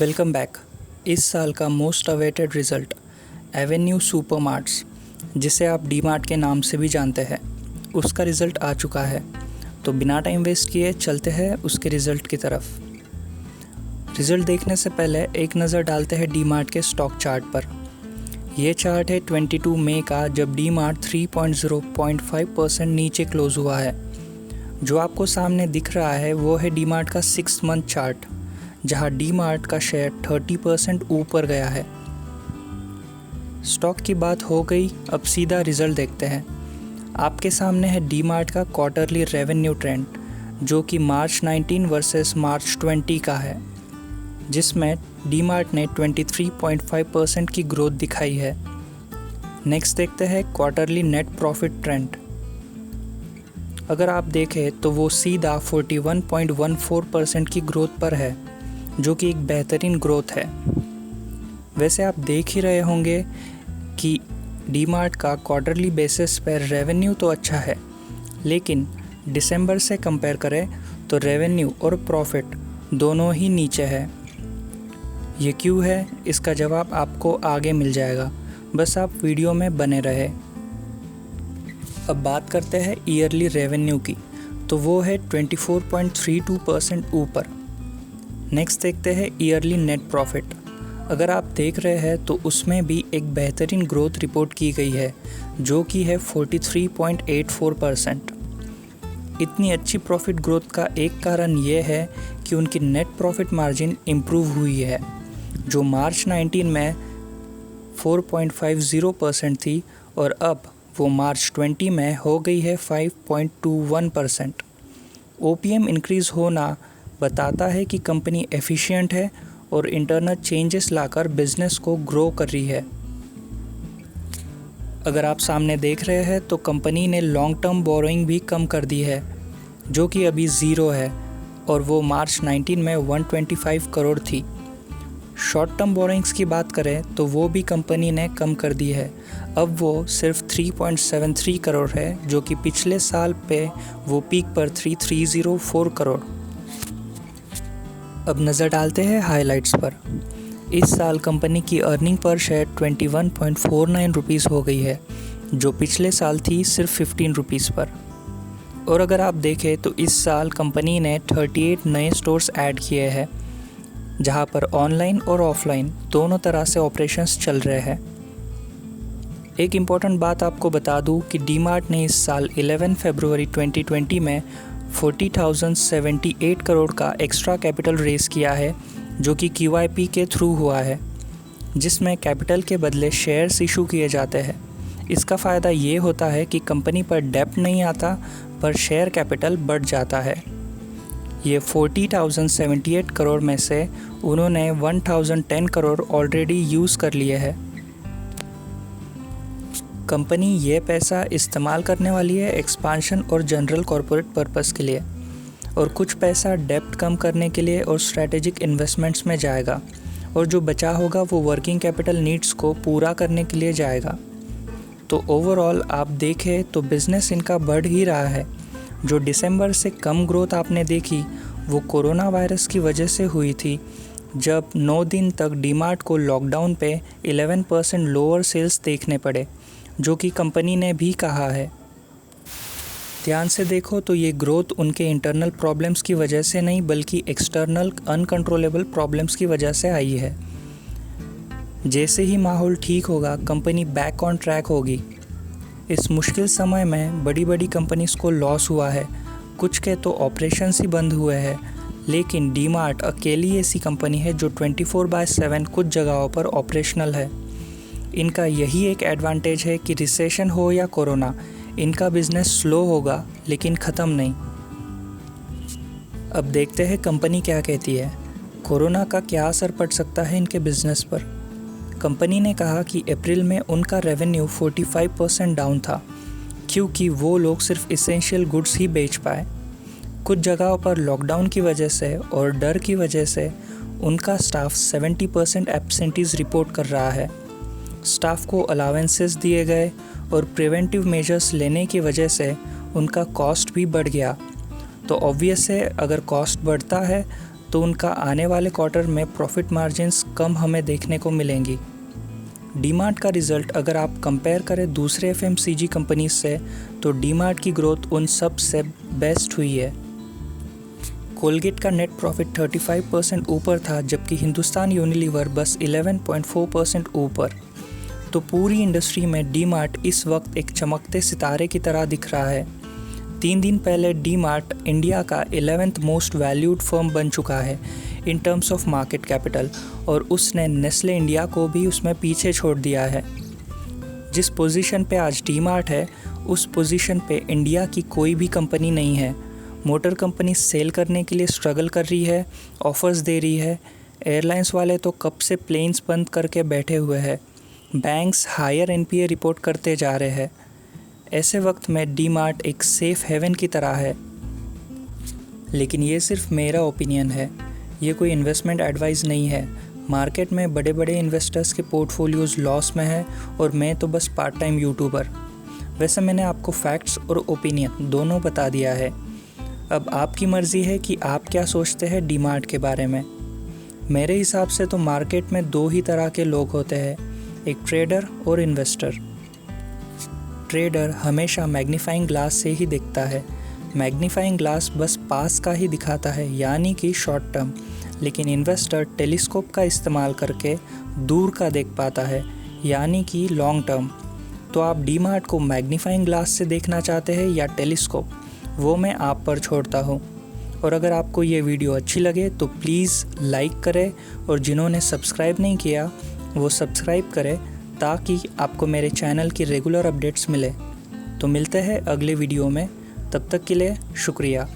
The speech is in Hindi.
Welcome back. इस साल का most awaited result Avenue Supermarts, जिसे आप डी मार्ट के नाम से भी जानते हैं, उसका रिज़ल्ट आ चुका है। तो बिना टाइम वेस्ट किए चलते हैं उसके रिज़ल्ट की तरफ। रिज़ल्ट देखने से पहले एक नज़र डालते हैं डी मार्ट के स्टॉक चार्ट पर। यह चार्ट है 22 मई का, जब डी मार्ट 3.0.5% नीचे क्लोज़ हुआ है। जो आपको सामने दिख रहा है वो है डी मार्ट का 6 मंथ चार्ट, जहां डी मार्ट का शेयर 30% ऊपर गया है। स्टॉक की बात हो गई, अब सीधा रिजल्ट देखते हैं। आपके सामने है डी मार्ट का क्वार्टरली रेवेन्यू ट्रेंड, जो कि मार्च 19 वर्सेस मार्च 20 का है, जिसमें डी मार्ट ने 23.5% की ग्रोथ दिखाई है। नेक्स्ट देखते हैं क्वार्टरली नेट प्रॉफिट ट्रेंड। अगर आप देखें तो वो सीधा 41.14% की ग्रोथ पर है, जो कि एक बेहतरीन ग्रोथ है। वैसे आप देख ही रहे होंगे कि डी मार्ट का क्वार्टरली बेसिस पर रेवेन्यू तो अच्छा है, लेकिन दिसंबर से कंपेयर करें तो रेवेन्यू और प्रॉफिट दोनों ही नीचे है। ये क्यों है, इसका जवाब आपको आगे मिल जाएगा, बस आप वीडियो में बने रहे। अब बात करते हैं ईयरली रेवेन्यू की, तो वो है 24.32% ऊपर। नेक्स्ट देखते हैं ईयरली नेट प्रॉफिट। अगर आप देख रहे हैं तो उसमें भी एक बेहतरीन ग्रोथ रिपोर्ट की गई है, जो कि है 43.84%। इतनी अच्छी प्रॉफिट ग्रोथ का एक कारण ये है कि उनकी नेट प्रॉफिट मार्जिन इम्प्रूव हुई है, जो मार्च 19 में 4.50% थी और अब वो मार्च 20 में हो गई है 5.21%। ओपीएम इंक्रीज़ होना बताता है कि कंपनी एफिशिएंट है और इंटरनल चेंजेस लाकर बिजनेस को ग्रो कर रही है। अगर आप सामने देख रहे हैं तो कंपनी ने लॉन्ग टर्म बोरोइंग भी कम कर दी है, जो कि अभी ज़ीरो है, और वो मार्च 19 में 125 करोड़ थी। शॉर्ट टर्म बोरोइंग्स की बात करें तो वो भी कंपनी ने कम कर दी है, अब वो सिर्फ 3.73 करोड़ है, जो कि पिछले साल पे वो पीक पर 3,304 करोड़। अब नज़र डालते हैं हाइलाइट्स पर। इस साल कंपनी की अर्निंग पर शेयर 21.49 रुपीज़ हो गई है, जो पिछले साल थी सिर्फ 15 रुपीज़ पर। और अगर आप देखें तो इस साल कंपनी ने 38 नए स्टोर्स ऐड किए हैं, जहां पर ऑनलाइन और ऑफलाइन दोनों तरह से ऑपरेशंस चल रहे हैं। एक इम्पॉर्टेंट बात आपको बता दूं कि डी मार्ट ने इस साल 11 फरवरी 2020 में 40,078 करोड़ का एक्स्ट्रा कैपिटल रेस किया है, जो कि QIP के थ्रू हुआ है, जिसमें कैपिटल के बदले शेयर्स इशू किए जाते हैं। इसका फ़ायदा ये होता है कि कंपनी पर डेब्ट नहीं आता, पर शेयर कैपिटल बढ़ जाता है। ये 40,078 करोड़ में से उन्होंने 1,010 करोड़ ऑलरेडी यूज़ कर लिए हैं। कंपनी ये पैसा इस्तेमाल करने वाली है एक्सपांशन और जनरल कॉरपोरेट पर्पस के लिए, और कुछ पैसा डेब्ट कम करने के लिए और स्ट्रैटेजिक इन्वेस्टमेंट्स में जाएगा, और जो बचा होगा वो वर्किंग कैपिटल नीड्स को पूरा करने के लिए जाएगा। तो ओवरऑल आप देखें तो बिज़नेस इनका बढ़ ही रहा है। जो दिसंबर से कम ग्रोथ आपने देखी वो कोरोना वायरस की वजह से हुई थी, जब 9 दिन तक डी मार्ट को लॉकडाउन पे 11% लोअर सेल्स देखने पड़े, जो कि कंपनी ने भी कहा है। ध्यान से देखो तो ये ग्रोथ उनके इंटरनल प्रॉब्लम्स की वजह से नहीं, बल्कि एक्सटर्नल अनकंट्रोलेबल प्रॉब्लम्स की वजह से आई है। जैसे ही माहौल ठीक होगा, कंपनी बैक ऑन ट्रैक होगी। इस मुश्किल समय में बड़ी बड़ी कंपनीज़ को लॉस हुआ है, कुछ के तो ऑपरेशंस ही बंद हुए हैं, लेकिन डी मार्ट अकेली ऐसी कंपनी है जो 24/7 कुछ जगहों पर ऑपरेशनल है। इनका यही एक एडवांटेज है कि रिसेशन हो या कोरोना, इनका बिजनेस स्लो होगा लेकिन ख़त्म नहीं। अब देखते हैं कंपनी क्या कहती है। कोरोना का क्या असर पड़ सकता है इनके बिजनेस पर। कंपनी ने कहा कि अप्रैल में उनका रेवेन्यू 45% डाउन था, क्योंकि वो लोग सिर्फ इसेंशियल गुड्स ही बेच पाए। कुछ जगहों पर लॉकडाउन की वजह से और डर की वजह से उनका स्टाफ 70% एब्सेंटीज़ रिपोर्ट कर रहा है। स्टाफ को अलावेंसेस दिए गए और प्रिवेंटिव मेजर्स लेने की वजह से उनका कॉस्ट भी बढ़ गया। तो ऑब्वियस है, अगर कॉस्ट बढ़ता है तो उनका आने वाले क्वार्टर में प्रॉफिट मार्जिन्स कम हमें देखने को मिलेंगी। डीमार्ट का रिज़ल्ट अगर आप कंपेयर करें दूसरे FMCG कंपनीज से तो डीमार्ट की ग्रोथ उन सब से बेस्ट हुई है। कोलगेट का नेट प्रॉफिट 35% ऊपर था, जबकि हिंदुस्तान यूनिलीवर बस 11.4% ऊपर। तो पूरी इंडस्ट्री में डीमार्ट इस वक्त एक चमकते सितारे की तरह दिख रहा है। 3 दिन पहले डीमार्ट इंडिया का 11th मोस्ट वैल्यूड फर्म बन चुका है in terms of market capital, और उसने नेस्ले इंडिया को भी उसमें पीछे छोड़ दिया है। जिस पोजीशन पे आज डीमार्ट है, उस पोजीशन पे इंडिया की कोई भी कंपनी नहीं है। मोटर कंपनी सेल करने के लिए स्ट्रगल कर रही है, ऑफ़र्स दे रही है। एयरलाइंस वाले तो कब से प्लेन्स बंद करके बैठे हुए हैं। बैंक्स हायर NPA रिपोर्ट करते जा रहे हैं। ऐसे वक्त में डीमार्ट एक सेफ़ हेवन की तरह है। लेकिन ये सिर्फ मेरा ओपिनियन है, ये कोई इन्वेस्टमेंट एडवाइस नहीं है। मार्केट में बड़े बड़े इन्वेस्टर्स के पोर्टफोलियोज़ लॉस में है और मैं तो बस पार्ट टाइम यूट्यूबर। वैसे मैंने आपको फैक्ट्स और ओपिनियन दोनों बता दिया है। अब आपकी मर्ज़ी है कि आप क्या सोचते हैं डीमार्ट के बारे में। मेरे हिसाब से तो मार्केट में 2 ही तरह के लोग होते हैं, एक ट्रेडर और इन्वेस्टर। ट्रेडर हमेशा मैग्नीफाइंग ग्लास से ही दिखता है। मैग्नीफाइंग ग्लास बस पास का ही दिखाता है, यानी कि शॉर्ट टर्म। लेकिन इन्वेस्टर टेलीस्कोप का इस्तेमाल करके दूर का देख पाता है, यानी कि लॉन्ग टर्म। तो आप डीमार्ट को मैग्नीफाइंग ग्लास से देखना चाहते हैं या टेलीस्कोप, वो मैं आप पर छोड़ता हूँ। और अगर आपको ये वीडियो अच्छी लगे तो प्लीज़ लाइक करें, और जिन्होंने सब्सक्राइब नहीं किया वो सब्सक्राइब करें, ताकि आपको मेरे चैनल की रेगुलर अपडेट्स मिले। तो मिलते हैं अगले वीडियो में, तब तक के लिए शुक्रिया।